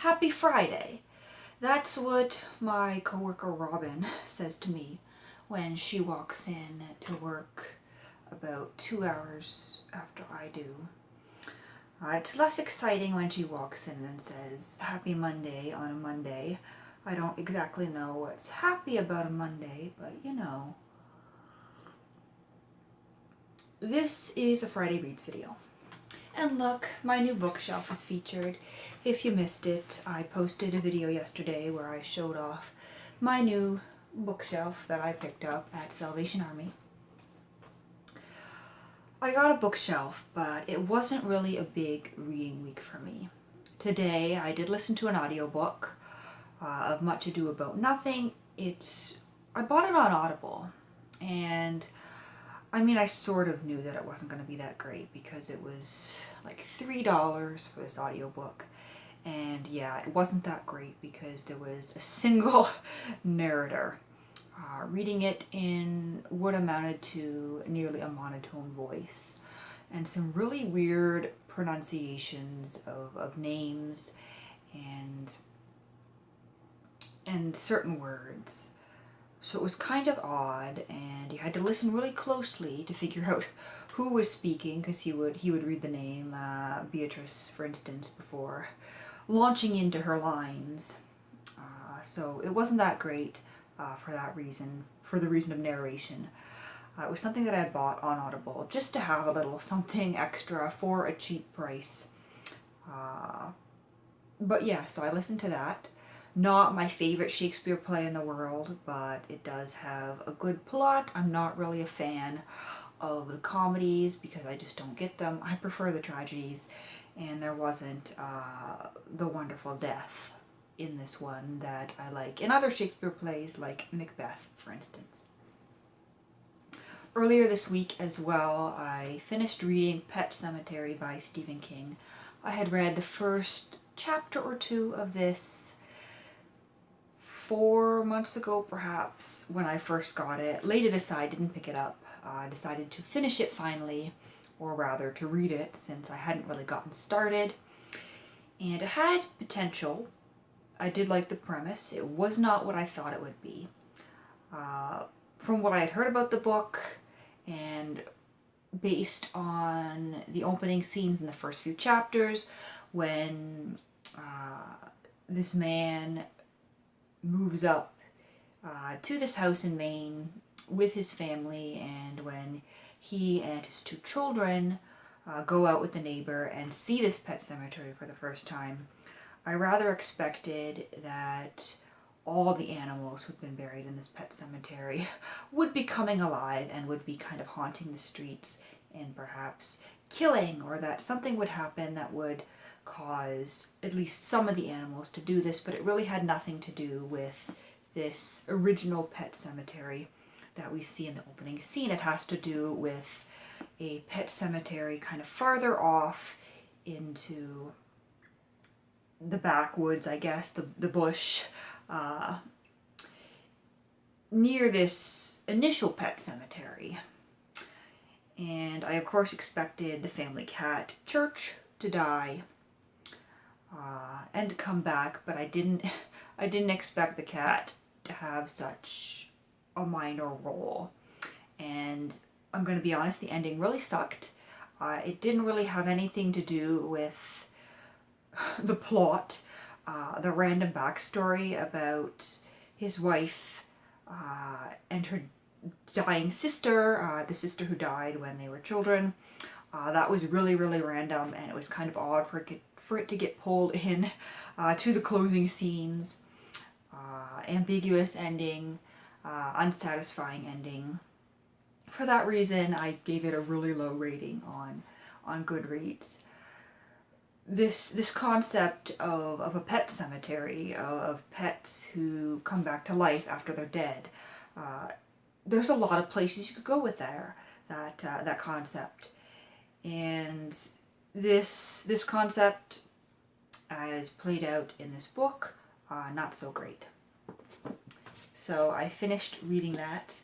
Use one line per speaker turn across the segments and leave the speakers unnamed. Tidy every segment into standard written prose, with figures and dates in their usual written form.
Happy Friday. That's what my coworker Robin says to me when she walks in to work about 2 hours after I do. It's less exciting when she walks in and says, Happy Monday on a Monday. I don't exactly know what's happy about a Monday, but you know. This is a Friday Reads video. And look, my new bookshelf is featured. If you missed it, I posted a video yesterday where I showed off my new bookshelf that I picked up at Salvation Army. I got a bookshelf, but it wasn't really a big reading week for me. Today, I did listen to an audiobook of Much Ado About Nothing. I bought it on Audible, and I sort of knew that it wasn't going to be that great because it was like $3 for this audiobook. And yeah, it wasn't that great because there was a single narrator reading it in what amounted to nearly a monotone voice and some really weird pronunciations of names and certain words. So it was kind of odd, and you had to listen really closely to figure out who was speaking, because he would read the name Beatrice, for instance, before launching into her lines. So it wasn't that great for the reason of narration. It was something that I had bought on Audible just to have a little something extra for a cheap price. But yeah, so I listened to that. Not my favorite Shakespeare play in the world, but it does have a good plot. I'm not really a fan of the comedies because I just don't get them. I prefer the tragedies, and there wasn't the wonderful death in this one that I like in other Shakespeare plays, like Macbeth, for instance. Earlier this week as well, I finished reading Pet Sematary by Stephen King. I had read the first chapter or two of this 4 months ago, perhaps, when I first got it. Laid it aside, didn't pick it up. I decided to finish it finally, or rather to read it, since I hadn't really gotten started. And it had potential. I did like the premise. It was not what I thought it would be. From what I had heard about the book, and based on the opening scenes in the first few chapters, when this man moves up to this house in Maine with his family, and when he and his 2 children go out with the neighbor and see this pet cemetery for the first time, I rather expected that all the animals who'd been buried in this pet cemetery would be coming alive and would be kind of haunting the streets and perhaps killing, or that something would happen that would cause at least some of the animals to do this, but it really had nothing to do with this original pet cemetery that we see in the opening scene. It has to do with a pet cemetery kind of farther off into the backwoods, I guess, the bush, near this initial pet cemetery. And I, of course, expected the family cat, Church, to die and to come back, but I didn't expect the cat to have such a minor role. And I'm going to be honest, the ending really sucked. It didn't really have anything to do with the plot, the random backstory about his wife and her dying sister, the sister who died when they were children. That was really, really random, and it was kind of odd for it to get pulled in to the closing scenes. Ambiguous ending, unsatisfying ending. For that reason, I gave it a really low rating on Goodreads. This concept of a pet cemetery, of pets who come back to life after they're dead, there's a lot of places you could go with that concept. And this concept, as played out in this book, not so great. So I finished reading that,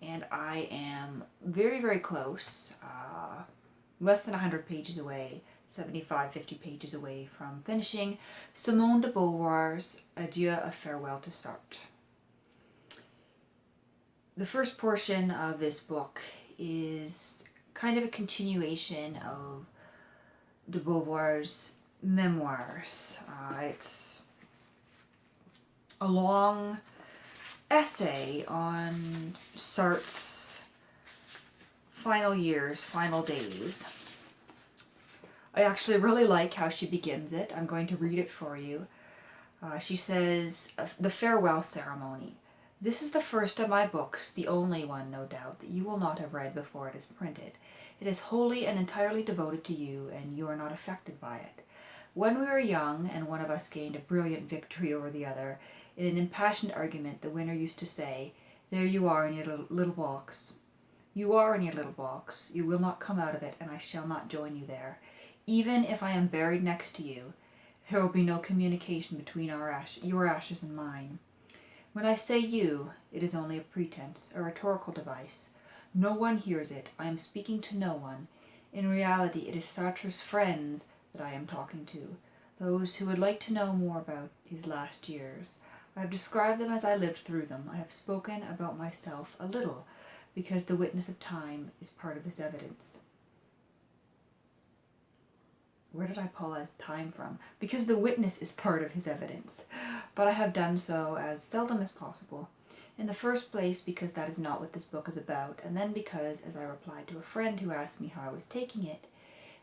and I am very, very close less than 100 pages away, 75, 50 pages away from finishing Simone de Beauvoir's Adieu, a Farewell to Sartre. The first portion of this book is kind of a continuation of de Beauvoir's memoirs. It's a long essay on Sartre's final years, final days. I actually really like how she begins it. I'm going to read it for you. She says, "The farewell ceremony. This is the first of my books, the only one, no doubt, that you will not have read before it is printed. It is wholly and entirely devoted to you, and you are not affected by it. When we were young, and one of us gained a brilliant victory over the other, in an impassioned argument, the winner used to say, 'There you are in your little box. You are in your little box. You will not come out of it, and I shall not join you there. Even if I am buried next to you, there will be no communication between your ashes and mine. When I say you, it is only a pretense, a rhetorical device. No one hears it. I am speaking to no one. In reality, it is Sartre's friends that I am talking to, those who would like to know more about his last years. I have described them as I lived through them. I have spoken about myself a little, because the witness of time is part of this evidence." Where did I pull as time from? Because the witness is part of his evidence. But I have done so as seldom as possible. In the first place, because that is not what this book is about, and then because, as I replied to a friend who asked me how I was taking it,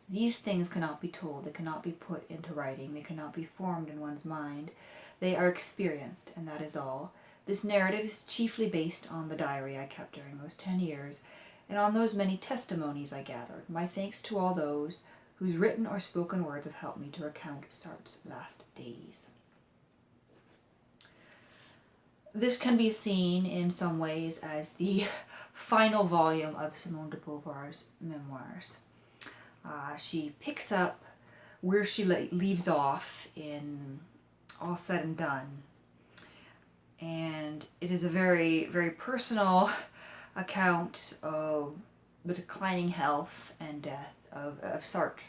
these things cannot be told, they cannot be put into writing, they cannot be formed in one's mind. They are experienced, and that is all. This narrative is chiefly based on the diary I kept during those 10 years, and on those many testimonies I gathered. My thanks to all those whose written or spoken words have helped me to recount Sartre's last days. This can be seen in some ways as the final volume of Simone de Beauvoir's memoirs. She picks up where she leaves off in All Said and Done. And it is a very, very personal account of the declining health and death of Sartre.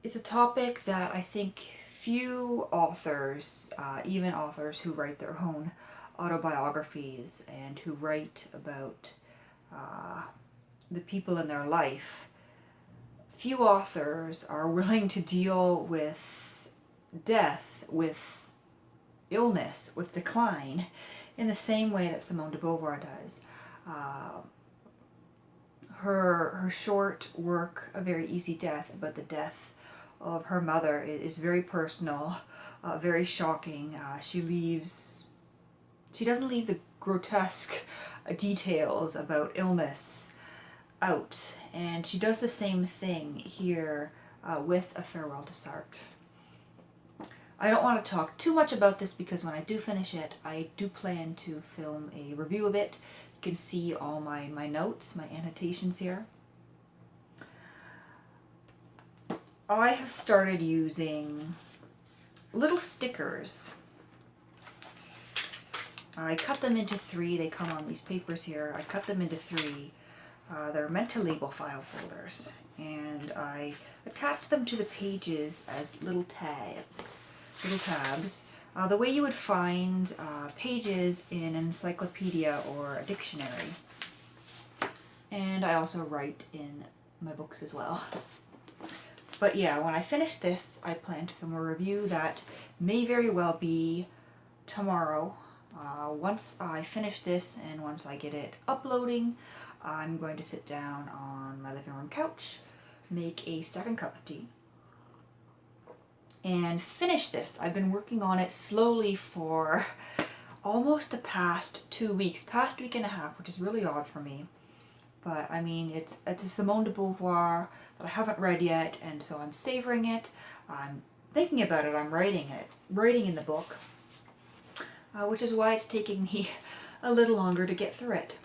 It's a topic that I think few authors, even authors who write their own autobiographies and who write about the people in their life, few authors are willing to deal with death, with illness, with decline, in the same way that Simone de Beauvoir does. Her short work, A Very Easy Death, about the death of her mother, is very personal, very shocking. She doesn't leave the grotesque details about illness out, and she does the same thing here with A Farewell to Sartre. I don't want to talk too much about this because when I do finish it, I do plan to film a review of it. You can see all my notes, my annotations here. I have started using little stickers. I cut them into 3. They come on these papers here. I cut them into 3. They're meant to label file folders. And I attach them to the pages as little tabs. The way you would find pages in an encyclopedia or a dictionary. And I also write in my books as well. But yeah, when I finish this, I plan to film a review that may very well be tomorrow. Once I finish this and once I get it uploading, I'm going to sit down on my living room couch, make a second cup of tea, and finish this. I've been working on it slowly for almost the past 2 weeks, past week and a half, which is really odd for me. But I mean, it's a Simone de Beauvoir that I haven't read yet, and so I'm savoring it. I'm thinking about it. I'm writing in the book, which is why it's taking me a little longer to get through it.